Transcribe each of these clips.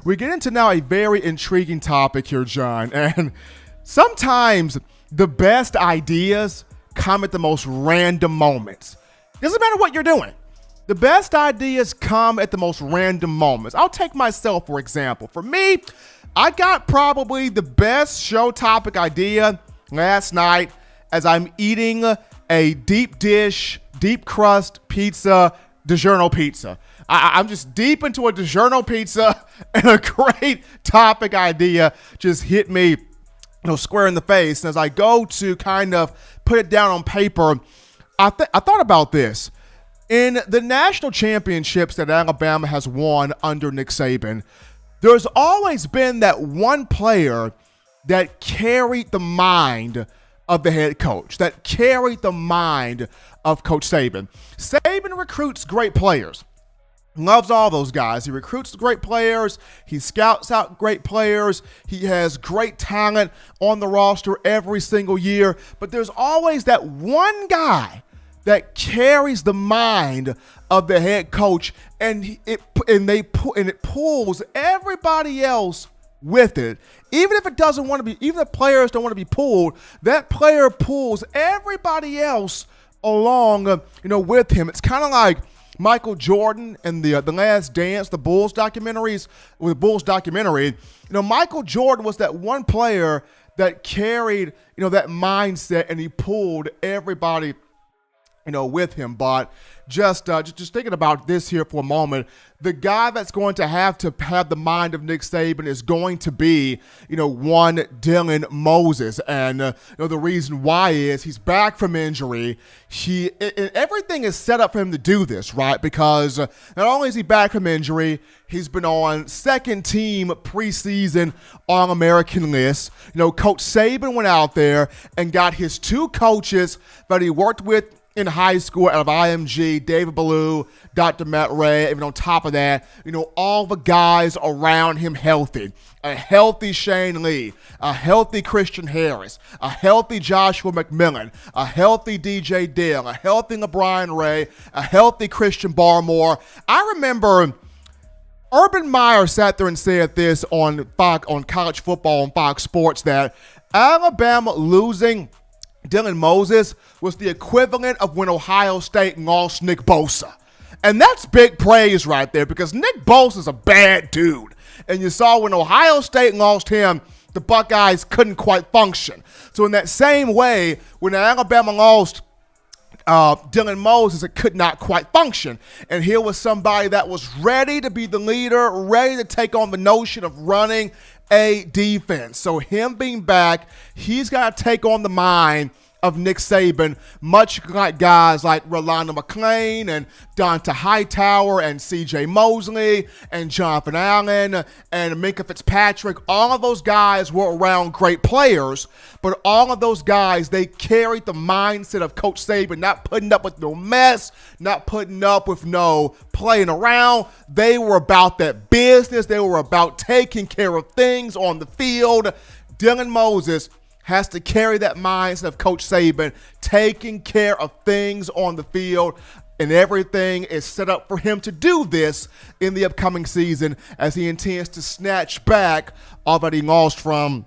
we get into now a very intriguing topic here, John. And sometimes the best ideas come at the most random moments. Doesn't matter what you're doing. The best ideas come at the most random moments. I'll take myself, for example. For me, I got probably the best show topic idea last night as I'm eating a deep dish, deep crust pizza, DiGiorno pizza. I'm just deep into a DiGiorno pizza, and a great topic idea just hit me, square in the face. And as I go to kind of put it down on paper, I thought about this. In the national championships that Alabama has won under Nick Saban, there's always been that one player that carried the mind of the head coach, that carried the mind of Coach Saban. Saban recruits great players. Loves all those guys. He recruits great players. He scouts out great players. He has great talent on the roster every single year. But there's always that one guy that carries the mind of the head coach, and it pulls everybody else with it. Even if it doesn't want to be, even if players don't want to be pulled, that player pulls everybody else along, with him. It's kind of like Michael Jordan and the Last Dance, the Bulls documentaries, with the Bulls documentary. Michael Jordan was that one player that carried, that mindset, and he pulled everybody with him. But just thinking about this here for a moment, the guy that's going to have the mind of Nick Saban is going to be, one Dylan Moses. And, the reason why is he's back from injury. Everything is set up for him to do this, right? Because not only is he back from injury, he's been on second team preseason All-American list. Coach Saban went out there and got his two coaches that he worked with in high school out of IMG, David Ballou, Dr. Matt Ray. Even on top of that, all the guys around him healthy. A healthy Shane Lee, a healthy Christian Harris, a healthy Joshua McMillan, a healthy DJ Dale, a healthy LeBron Ray, a healthy Christian Barmore. I remember Urban Meyer sat there and said this on college football on Fox Sports, that Alabama losing Dylan Moses was the equivalent of when Ohio State lost Nick Bosa. And that's big praise right there, because Nick Bosa is a bad dude. And you saw when Ohio State lost him, the Buckeyes couldn't quite function. So in that same way, when Alabama lost Dylan Moses, it could not quite function. And here was somebody that was ready to be the leader, ready to take on the notion of running a defense. So him being back, he's got to take on the mind of Nick Saban, much like guys like Rolando McClain and Donta Hightower and C.J. Mosley and Jonathan Allen and Minkah Fitzpatrick. All of those guys were around great players, but all of those guys, they carried the mindset of Coach Saban, not putting up with no mess, not putting up with no playing around. They were about that business. They were about taking care of things on the field. Dylan Moses has to carry that mindset of Coach Saban, taking care of things on the field, and everything is set up for him to do this in the upcoming season as he intends to snatch back all that he lost from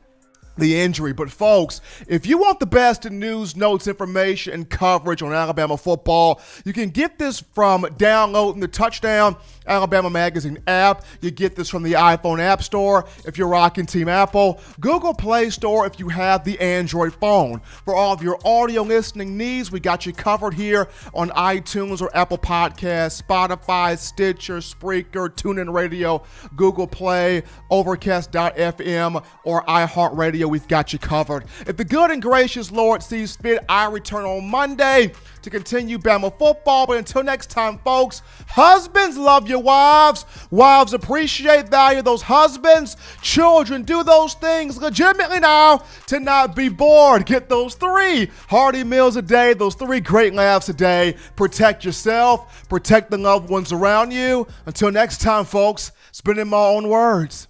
the injury. But folks, if you want the best in news, notes, information, and coverage on Alabama football, you can get this from downloading the Touchdown Alabama Magazine app. You get this from the iPhone App Store if you're rocking Team Apple, Google Play Store if you have the Android phone. For all of your audio listening needs, we got you covered here on iTunes or Apple Podcasts, Spotify, Stitcher, Spreaker, TuneIn Radio, Google Play, Overcast.fm, or iHeartRadio. We've got you covered. If the good and gracious Lord sees fit, I return on Monday to continue Bama football. But until next time, folks, husbands, love your wives. Wives, appreciate, value those husbands. Children, do those things legitimately now to not be bored. Get those 3 hearty meals a day, those 3 great laughs a day. Protect yourself, protect the loved ones around you. Until next time, folks, spinning my own words.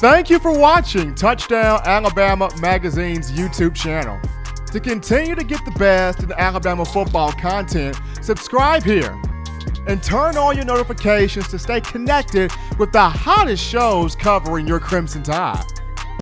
Thank you for watching Touchdown Alabama Magazine's YouTube channel. To continue to get the best in Alabama football content, subscribe here and turn on your notifications to stay connected with the hottest shows covering your Crimson Tide.